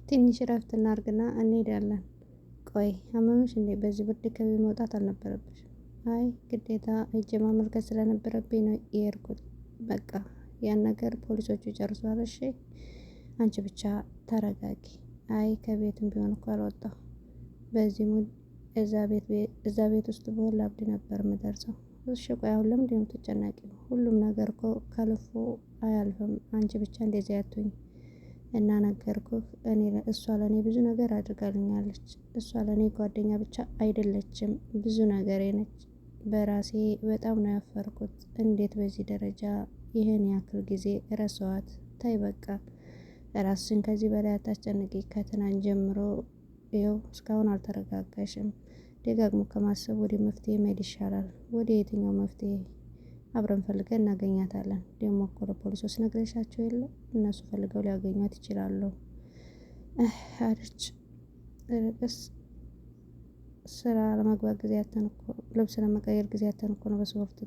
ትንሽ እረፍት እናርግና እንሄዳለን። ቆይ አመመሽ እንዴ? በዚህ ብርድ ከቤት መውጣት አልነበረብሽም። አይ ግዴታ ሄጄ ማመልከት ስለነበረብኝ ነው የሄድኩት። በቃ ያን ነገር ፖሊሶቹ ይጨርሷል። እሺ አንቺ ብቻ ተረጋጊ። አይ ከቤትም ቢሆን እኮ አልወጣሁ። በዚህ ሙድ እዛ ቤት ውስጥ ብሆን ላብድ ነበር የምደርሰው። እሺ ቆይ አሁን ለምንድነው የምትጨነቂው? ሁሉም ነገር እኮ ከልፎ አያልፍም። አንቺ ብቻ እንደዚህ አትሁኝ። እና ነገርኩህ እሷ ለኔ ብዙ ነገር አድርጋልኛለች። እሷ ለኔ ጓደኛ ብቻ አይደለችም ብዙ ነገሬ ነች። በራሴ በጣም ነው ያፈርኩት። እንዴት በዚህ ደረጃ ይሄን ያክል ጊዜ ረሳኋት? ተይ በቃ ራስሽን ከዚህ በላይ አታስጨንቂ። ከትናንት ጀምሮ ይኸው እስካሁን አልተረጋጋሽም። ደጋግሞ ከማሰብ ወደ መፍትሄ መሄድ ይሻላል። ወደ የትኛው መፍትሄ? አብረን ፈልገን እናገኛታለን። ደግሞ እኮ ለፖሊሶች ነግረሻቸው የለ እነሱ ፈልገው ሊያገኟት ይችላሉ። አለች ርቅስ ስራ ለመግባት ጊዜ አተን እኮ ልብስ ለመቀየር ጊዜ አተን እኮ ነው በስፖርት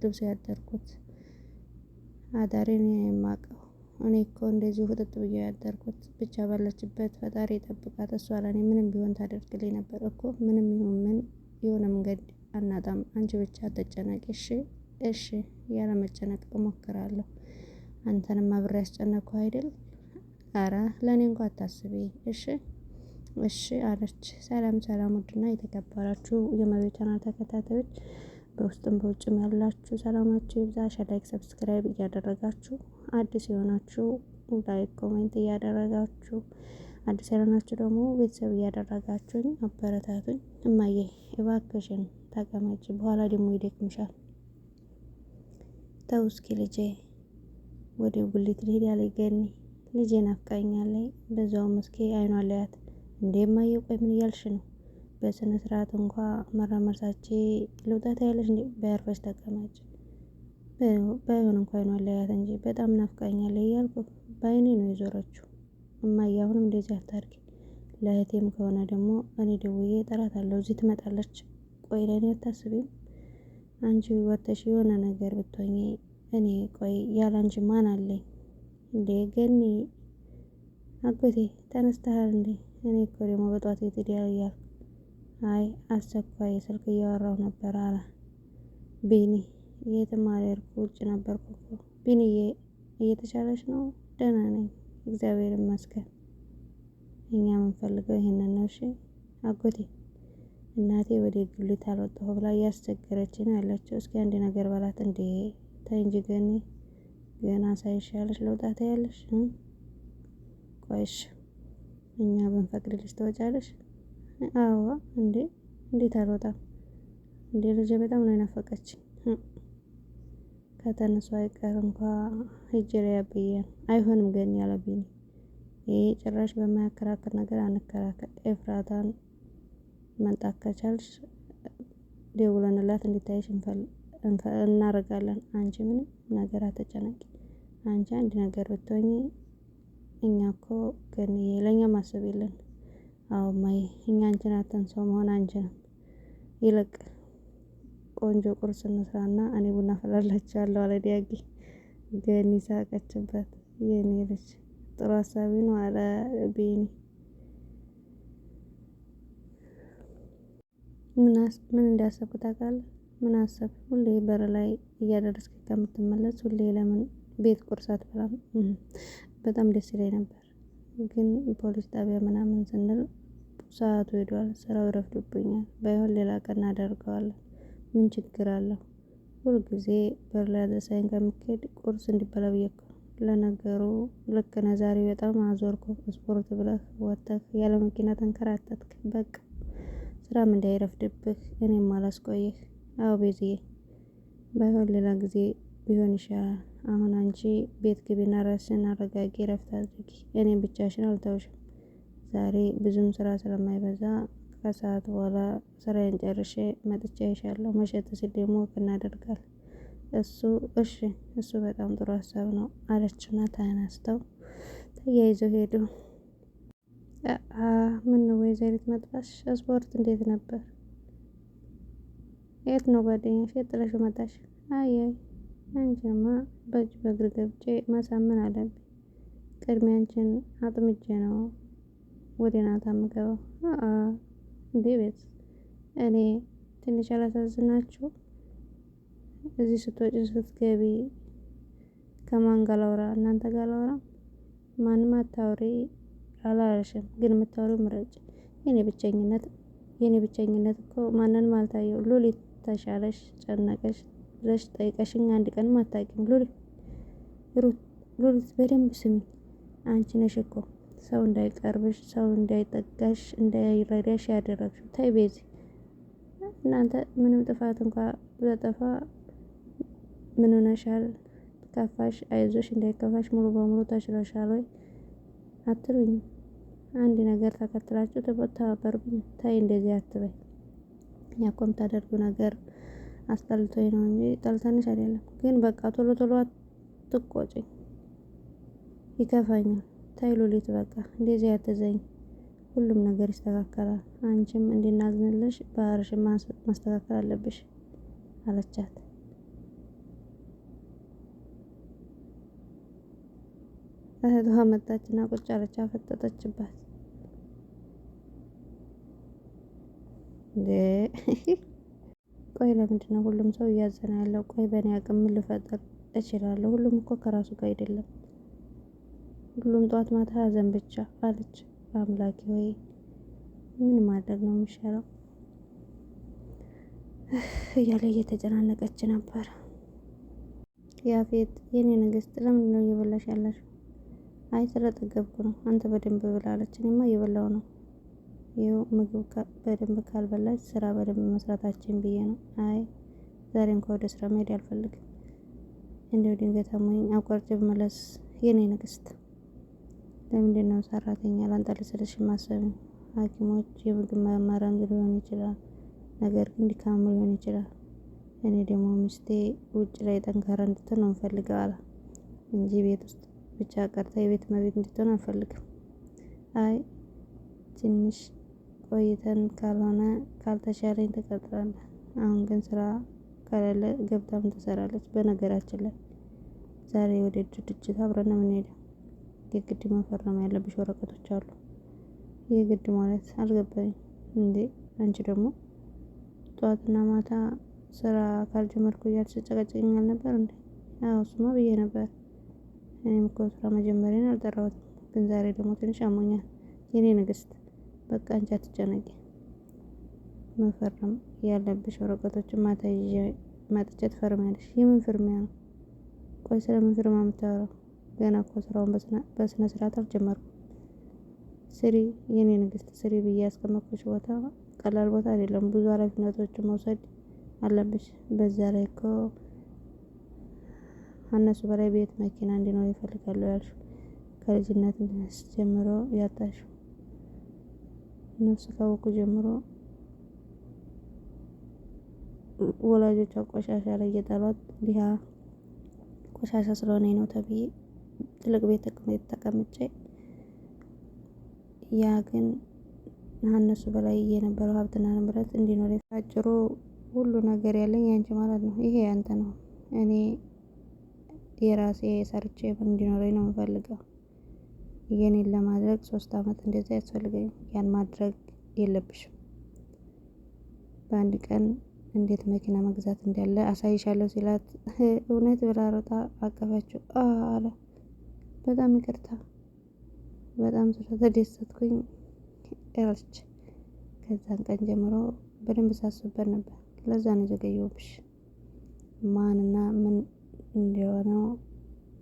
ልብስ ያደርኩት። አዳሬን የማውቀው እኔ እኮ እንደዚሁ ፍጥጥ ብዬ ያደርኩት። ብቻ ባለችበት ፈጣሪ ጠብቃት። እሷ ለኔ ምንም ቢሆን ታደርግልኝ ነበር እኮ። ምንም ይሁን ምን የሆነ መንገድ አናጣም። አንቺ ብቻ አትጨነቂ እሺ? እሺ ያለመጨነቅ እሞክራለሁ። አንተንም አብሬ ያስጨነቅኩ አይደል? አረ ለኔ እንኳን አታስቢ እሺ? እሺ አለች። ሰላም ሰላም ውድና የተከበራችሁ የመቤት ቻናል ተከታታዮች በውስጥም በውጭም ያላችሁ ሰላማችሁ ይብዛ። ላይክ ሰብስክራይብ እያደረጋችሁ አዲስ የሆናችሁ ላይክ ኮሜንት እያደረጋችሁ አዲስ ያልሆናችሁ ደግሞ ቤተሰብ እያደረጋችሁኝ አበረታቱኝ። እማዬ እባክሽን ተቀመጪ፣ በኋላ ደግሞ ይደክምሻል። ተው እስኪ ልጄ ወደ ጉሊት ልሄድ ያለኝ ገኒ ልጄ ናፍቃኛለች። በዛውም እስኪ አይኗን ላያት። እንዴ እማዬ ቆይ ምን እያልሽ ነው? በስነ ስርዓት እንኳ መራመርሳቼ ልውጣት ያለሽ እንዴ? በያርፈሽ ተቀማጭ። ባይሆን እንኳ አይኗን ላያት እንጂ በጣም ናፍቃኛለች እያልኩ በአይኔ ነው የዞረችው። እማዬ አሁንም እንደዚህ አታርጊ። ለእህቴም ከሆነ ደግሞ እኔ ደውዬ እጠራታለሁ፣ እዚህ ትመጣለች። ቆይ ለእኔ አታስቢም? አንቺ ወጥተሽ የሆነ ነገር ብትሆኚ እኔ ቆይ ያላንቺ ማን አለኝ እንዴ? ገኒ አጎቴ ተነስተሃል እንዴ? እኔ እኮ ደግሞ በጧት የት ሄደሃል እያልኩ። አይ አስቸኳይ ስልክ እያወራሁ ነበር አለ ቢኒ። የትም አልሄድኩ ውጭ ነበርኩ እኮ። ቢኒዬ እየተሻለሽ ነው? ደህና ነኝ እግዚአብሔር ይመስገን። እኛ የምንፈልገው ይሄንን ነው። እሺ አጎቴ እናቴ ወደ ጉሊት አልወጣሁ ብላ እያስቸገረች ነው ያለችው። እስኪ አንድ ነገር በላት እንዴ። ተይ እንጂ ገኒ ገና ሳይሻለሽ ልውጣት ያለሽ? ቆይሽ እኛ ብንፈቅድልሽ ትወጫለሽ? አዎ እንዴ እንዴት አልወጣም እንዴ? ልጄ በጣም ነው የናፈቀችኝ። ከተነሱ አይቀር እንኳ ሂጅ ልያት ብዬ ነው። አይሆንም ገኒ ያለ ቢኒ። ይሄ ጭራሽ በማያከራክር ነገር አንከራከር። ኤፍራታን መንጣት ከቻልሽ ደውለንላት እንድታይሽ እናደርጋለን። አንቺ ምንም ነገር አትጨነቂ። አንቺ አንድ ነገር ብትሆኚ እኛ እኮ ገኒዬ ለእኛ ማሰብ የለን። አዎ እማዬ እኛ አንቺን አተን ሰው መሆን አንችልም። ይልቅ ቆንጆ ቁርስ እንስራና እኔ ቡና አፈላላችኋለሁ አለ ዲያጊ። ገኒ ሳቀችበት። የኔ ልጅ ጥሩ ሀሳቢ ነው አለ ቢኒ። ምን እንዳሰብኩ ታውቃለህ? ምን አሰብ? ሁሌ በር ላይ እያደረስክ ከምትመለስ ሁሌ ለምን ቤት ቁርስ አትበላም? በጣም ደስ ይለኝ ነበር፣ ግን ፖሊስ ጣቢያ ምናምን ስንል ሰዓቱ ሄዷል። ስራው ይረፍድብኛል። ባይሆን ሌላ ቀን እናደርገዋለን። ምን ችግር አለው? ሁልጊዜ በር ላይ አድርሰኸኝ ከምትሄድ ቁርስ እንዲበላ ብዬ እኮ። ለነገሩ ልክ ነህ። ዛሬ በጣም አዞርኩህ። ስፖርት ብለህ ወጥተህ ያለ መኪና ተንከራተትክ። በቃ ስራም እንዳይረፍድብህ እኔም አላስቆይህ። አዎ ቤዝዬ፣ ባይሆን ሌላ ጊዜ ቢሆን ይሻላል። አሁን አንቺ ቤት ግቢና ራስሽን አረጋጊ፣ እረፍት አድርጊ። እኔም ብቻሽን አልተውሽም። ዛሬ ብዙም ስራ ስለማይበዛ ከሰዓት በኋላ ስራዬን ጨርሼ መጥቼ አይሻለሁ። መሸት ሲል ደግሞ ወክ እናደርጋለን። እሺ እሱ በጣም ጥሩ ሀሳብ ነው አለችና ተነስተው ተያይዘው ሄዱ። ምን ነው ወይዘሪት መጣሽ? ስፖርት እንዴት ነበር? የት ነው ጓደኛሽ? የት ጥለሽው መጣሽ? አይ አንቺማ በእጅ በእግር ገብቼ ማሳመን አለብኝ። ቅድሚያ አንቺን አጥምጄ ነው ወደ ናታ የምገባው። እንዴ ቤት እኔ ትንሽ አላሳዝናችሁ? እዚህ ስትወጪ ስትገቢ ከማን ጋር ላውራ? እናንተ ጋር ላውራ? ማንም አታውሪ አላለሽም፣ ግን የምታወሪው ምረጭ። የኔ ብቸኝነት እኮ ማንንም አልታየው። ሉሊት ተሻለሽ ጨነቀሽ ብለሽ ጠይቀሽኝ አንድ ቀንም አታውቂም። ሉሊት በደንብ ስሚ። አንቺ ነሽ እኮ ሰው እንዳይቀርብሽ፣ ሰው እንዳይጠጋሽ፣ እንዳይረዳሽ ያደረግሽው። ተይ ቤዚ፣ እናንተ ምንም ጥፋት እንኳን በጠፋ ምን ሆነሻል? ከፋሽ? አይዞሽ እንዳይከፋሽ ሙሉ በሙሉ ተችለሻል ወይ አትሉኝም? አንድ ነገር ተከትላችሁ ተባበሩኝ። ተይ እንደዚህ አትበይ። እኛ እኮ የምታደርጊው ነገር አስጠልቶኝ ነው እንጂ ጠልተንሽ አይደለም። ግን በቃ ቶሎ ቶሎ አትቆጪኝ፣ ይከፋኛል። ተይ ሉሊት በቃ እንደዚህ አትዘኝ። ሁሉም ነገር ይስተካከላል። አንቺም እንድናዝንልሽ ባህርሽን ማስተካከል አለብሽ አለቻት። እህቷ መጣችና ቁጭ አለች። አፈጠጠችባት። ቆይ ለምንድን ነው ሁሉም ሰው እያዘነ ያለው? ቆይ በእኔ አቅም ምን ልፈጥር እችላለሁ? ሁሉም እኮ ከራሱ ጋር አይደለም። ሁሉም ጠዋት ማታ ሀዘን ብቻ አለች። አምላኬ ወይ ምን ማድረግ ነው የሚሻለው እያለ እየተጨናነቀች ነበር። ያፌት የኔ ንግስት ለምንድን ነው እየበላሽ ያለሽው? አይ ስለጠገብኩ ነው። አንተ በደንብ ብላ አለች። እኔማ እየበላው ነው። ይኸው ምግብ በደንብ ካልበላች ስራ በደንብ መስራታችን ብዬ ነው። አይ ዛሬ እንኳን ወደ ስራ መሄድ አልፈልግም። እንደው ድንገት አሞኝ አቋርጬ ብመለስ የኔ ንግስት። ለምንድን ነው ሰራተኛ ላንጠልስልሽ ማሰብ? ሐኪሞች የምግብ መመሪያ ሊሆን ይችላል፣ ነገር ግን ድካም ሊሆን ይችላል። እኔ ደግሞ ሚስቴ ውጭ ላይ ጠንካራ እንድትሆን ነው የምፈልገው አለ እንጂ ቤት ውስጥ ብቻ ቀርታ የቤት እመቤት እንድትሆን አልፈልግም። አይ ትንሽ ቆይተን ካልሆነ ካልተሻለኝ ትቀጥላለህ። አሁን ግን ስራ ከሌለ ገብታ ምን ትሰራለች? በነገራችን ላይ ዛሬ ወደ ድርጅት አብረን ነው የምንሄደው። የግድ መፈረም ያለብሽ ወረቀቶች አሉ። የግድ ማለት አልገባኝም። እንዴ አንቺ ደግሞ ጠዋትና ማታ ስራ ካልጀመርኩ እያልሽ ጨቀጨቅኝ አልነበር እንዴ? አዎ እሱማ ብዬ ነበር። እኔም እኮ ስራ መጀመሪያን አልጠራሁትም፣ ግን ዛሬ ደግሞ ትንሽ አሞኛል። የኔ ንግስት በቃ አንቺ አትጨነቂ። መፈረም ያለብሽ ወረቀቶችን ማታ ይዤ መጥቼ ትፈርሚያለሽ። የምን ፍርሚያ ነው? ቆይ ስለምን ፍርማ የምታወራው? ገና እኮ ስራውን በስነ ስርዓት አልጀመርኩም። ስሪ የኔ ንግስት ስሪ ብዬ ያስቀመጥኩሽ ቦታ ቀላል ቦታ አይደለም። ብዙ ኃላፊነቶችን መውሰድ አለብሽ። በዛ ላይ እኮ አነሱ በላይ ቤት መኪና እንዲኖር ይፈልጋሉ ያልሽው ከልጅነት ጀምሮ ያጣሽው ነፍስ ካወቁ ጀምሮ ወላጆቿ ቆሻሻ ላይ እየጣሏት ዲሃ ቆሻሻ ስለሆነ ነው ተብዬ ትልቅ ቤት ተቀምጬ ያ ግን እነሱ በላይ የነበረው ሀብትና ንብረት እንዲኖር አጭሩ ሁሉ ነገር ያለኝ ያንቺ ማለት ነው። ይሄ ያንተ ነው። እኔ የራሴ ሰርቼ እንዲኖረኝ ነው የምፈልገው። የኔን ለማድረግ 3 አመት እንደዛ ያስፈልገኝ። ያን ማድረግ የለብሽም። በአንድ ቀን እንዴት መኪና መግዛት እንዳለ አሳይሻለሁ ሲላት እውነት ብላ ሮጣ አቀፈችው። አለ በጣም ይቅርታ፣ በጣም ስለተደሰትኩኝ ያለች። ከዛን ቀን ጀምሮ በደንብ ሳስብበት ነበር። ለዛ ነው ዘገየሁብሽ። ማንና ምን እንደሆነው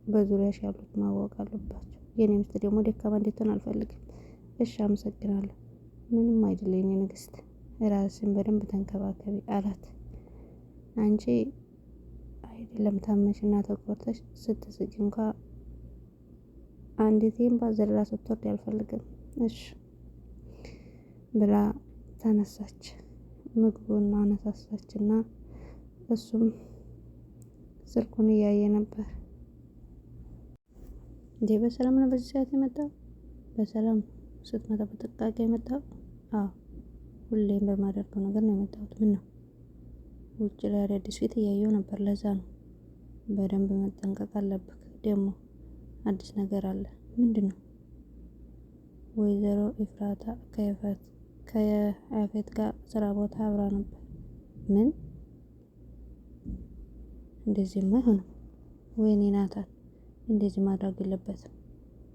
በዙሪያሽ ያሉት ማወቅ አለባቸው። የኔ ሚስት ደግሞ ደካማ እንድትሆን አልፈልግም። እሺ አመሰግናለሁ። ምንም አይደለም የኔ ንግስት፣ ራስሽን በደንብ ተንከባከቢ አላት። አንቺ አይደለም ታመሽና ተቆርተሽ ስትስቂ እንኳን አንዲቴም ባዘላ ስትወርድ አልፈልግም። እሺ ብላ ተነሳች። ምግቡን አነሳሳችና እሱም ስልኩን እያየ ነበር። እንዴ በሰላም ነው በዚህ ሰዓት የመጣው? በሰላም ስትመጣ በጥንቃቄ የመጣው? አዎ ሁሌም በማደርገው ነገር ነው የመጣሁት። ምን ነው? ውጭ ላይ አዳዲስ ፊት እያየሁ ነበር። ለዛ ነው። በደንብ መጠንቀቅ አለብህ። ደግሞ አዲስ ነገር አለ። ምንድን ነው? ወይዘሮ ኤፍራታ ከያፌት ጋር ስራ ቦታ አብራ ነበር። ምን? እንደዚህማ አይሆንም። ወይኔ ናታን፣ እንደዚህ ማድረግ የለበትም።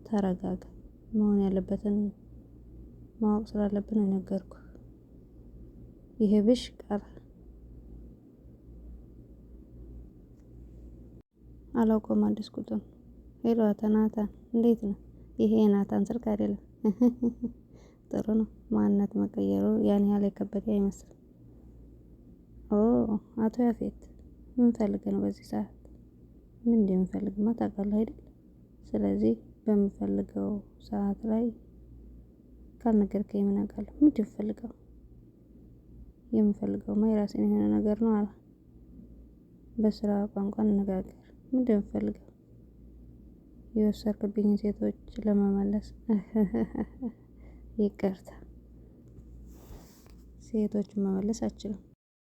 ተረጋጋ። መሆን ያለበትን ማወቅ ስላለብን ነው የነገርኩህ። ይሄ ብሽ ቀረ። አላውቀውም፣ አዲስ ቁጥር ነው። ሄሎ አቶ ናታን፣ እንዴት ነው? ይሄ የናታን ስልክ አይደለም። ጥሩ ነው። ማንነት መቀየሩ ያን ያህል የከበደ አይመስልም። ኦ አቶ ያፌት፣ ምን ፈልገህ ነው በዚህ ሰዓት? ምን እንደምፈልግማ ታውቃለህ አይደል? ስለዚህ በምፈልገው ሰዓት ላይ ካልነገርከኝ ምን አውቃለሁ? ምንድን ነው የምፈልገው? የምፈልገውማ የራሴን የሆነ ነገር ነው አለ። በስራ ቋንቋ እንነጋገር። ምንድን ነው የምፈልገው? የወሰድክብኝን ሴቶች ለመመለስ። ይቅርታ፣ ሴቶችን መመለስ አልችልም።